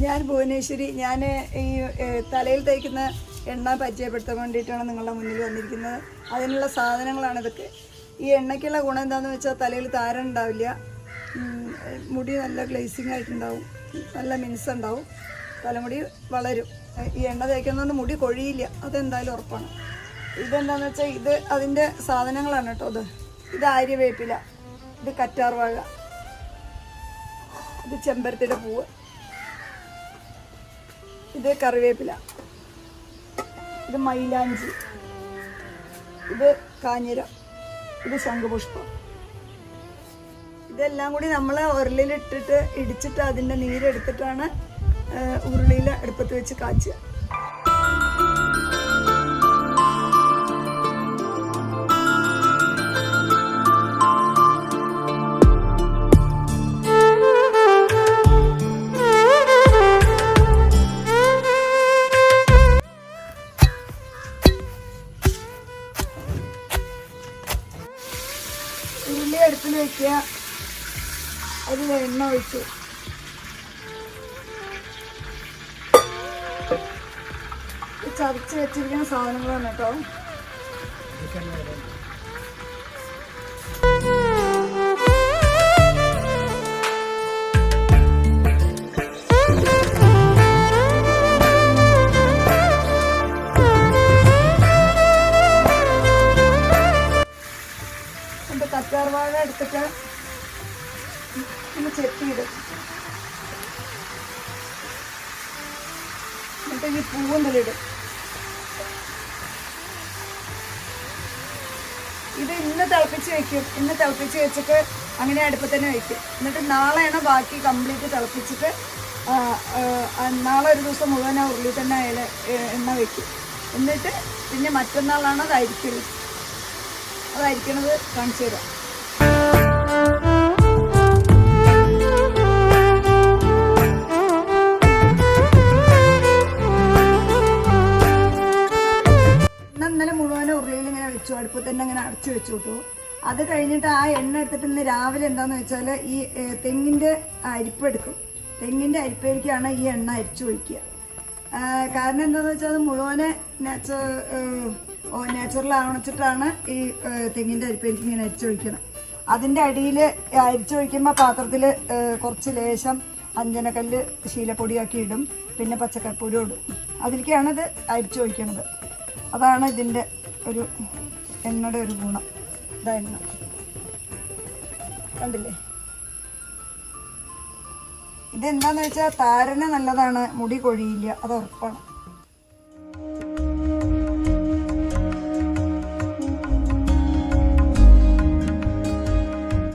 ഞാൻ ഭുവനേശ്വരി. ഞാൻ ഈ തലയിൽ തേക്കുന്ന എണ്ണ പരിചയപ്പെടുത്താൻ വേണ്ടിയിട്ടാണ് നിങ്ങളുടെ മുന്നിൽ വന്നിരിക്കുന്നത്. അതിനുള്ള സാധനങ്ങളാണ് ഇതൊക്കെ. ഈ എണ്ണയ്ക്കുള്ള ഗുണം എന്താണെന്ന് വെച്ചാൽ തലയിൽ താരൻ ഉണ്ടാവില്ല, മുടി നല്ല ഗ്ലേസിങ് ആയിട്ടുണ്ടാവും, നല്ല മിനുസുണ്ടാവും, തലമുടി വളരും. ഈ എണ്ണ തേക്കുന്നതുകൊണ്ട് മുടി കൊഴിയില്ല, അതെന്തായാലും ഉറപ്പാണ്. ഇതെന്താണെന്ന് വെച്ചാൽ ഇത് അതിൻ്റെ സാധനങ്ങളാണ് കേട്ടോ. ഇത് ആര്യവേപ്പില, ഇത് കറ്റാർവാഴ, ഇത് ചെമ്പരത്തിയുടെ പൂവ്, ഇത് കറിവേപ്പില, ഇത് മൈലാഞ്ചി, ഇത് കാഞ്ഞിരം, ഇത് ശംഖുപുഷ്പം. ഇതെല്ലാം കൂടി നമ്മൾ ഉരുളിയിലിട്ടിട്ട് ഇടിച്ചിട്ട് അതിൻ്റെ നീരെടുത്തിട്ടാണ് ഉരുളിയിൽ അടുപ്പത്ത് വെച്ച് കാച്ചുക. ഉരുളി അടുപ്പിൽ വയ്ക്കുക, അതിൽ എണ്ണ ഒഴിച്ചു, ചതച്ച് വെച്ചിരിക്കുന്ന സാധനങ്ങളാണ് കേട്ടോ. കറ്റാർവാഴ എടുത്തിട്ട് ഒന്ന് ചെത്തിയിടും. എന്നിട്ട് ഈ പൂവൊന്നിലിടും. ഇത് ഇന്ന് തിളപ്പിച്ച് വെക്കും. ഇന്ന് തിളപ്പിച്ച് വെച്ചിട്ട് അങ്ങനെ അടുപ്പ് തന്നെ വയ്ക്കും. എന്നിട്ട് നാളെയാണ് ബാക്കി കംപ്ലീറ്റ് തിളപ്പിച്ചിട്ട് നാളെ ഒരു ദിവസം മുഴുവൻ ആ ഉരുളി തന്നെ എണ്ണ വയ്ക്കും. എന്നിട്ട് പിന്നെ മറ്റന്നാളാണ് അതായിരിക്കണത് കാണിച്ചു തരാം. ഇന്നലെ മുഴുവൻ ഉരുളിയിൽ ഇങ്ങനെ വെച്ചു, അടുപ്പ് തന്നെ ഇങ്ങനെ അടച്ചു വെച്ചു കിട്ടു. അത് കഴിഞ്ഞിട്ട് ആ എണ്ണ എടുത്തിട്ട് ഇന്ന് രാവിലെ എന്താന്ന് വെച്ചാൽ ഈ തെങ്ങിൻ്റെ അരിപ്പ് എടുക്കും. തെങ്ങിൻ്റെ അരിപ്പയിലേക്കാണ് ഈ എണ്ണ അരിച്ചു ഒഴിക്കുക. കാരണം എന്താണെന്ന് വെച്ചാൽ അത് മുഴുവനെ നാച്ചുറൽ ആവണിച്ചിട്ടാണ് ഈ തെങ്ങിൻ്റെ അരിപ്പയിലേക്ക് ഇങ്ങനെ അരിച്ചൊഴിക്കണം. അതിൻ്റെ അടിയിൽ അരിച്ചൊഴിക്കുമ്പോൾ പാത്രത്തിൽ കുറച്ച് ലേശം അഞ്ജനക്കല്ല് ശീലപ്പൊടിയാക്കി ഇടും, പിന്നെ പച്ചക്കറിപ്പൊടി ഇടും. അതിലേക്കാണ് ഇത് അരിച്ചൊഴിക്കുന്നത്. അതാണ് ഇതിൻ്റെ ഒരു എണ്ണയുടെ ഒരു ഗുണം. ഇതാ എണ്ണ കണ്ടില്ലേ. ഇതെന്താന്ന് വെച്ചാൽ താരന് നല്ലതാണ്, മുടി കൊഴിയില്ല, അത് ഉറപ്പാണ്.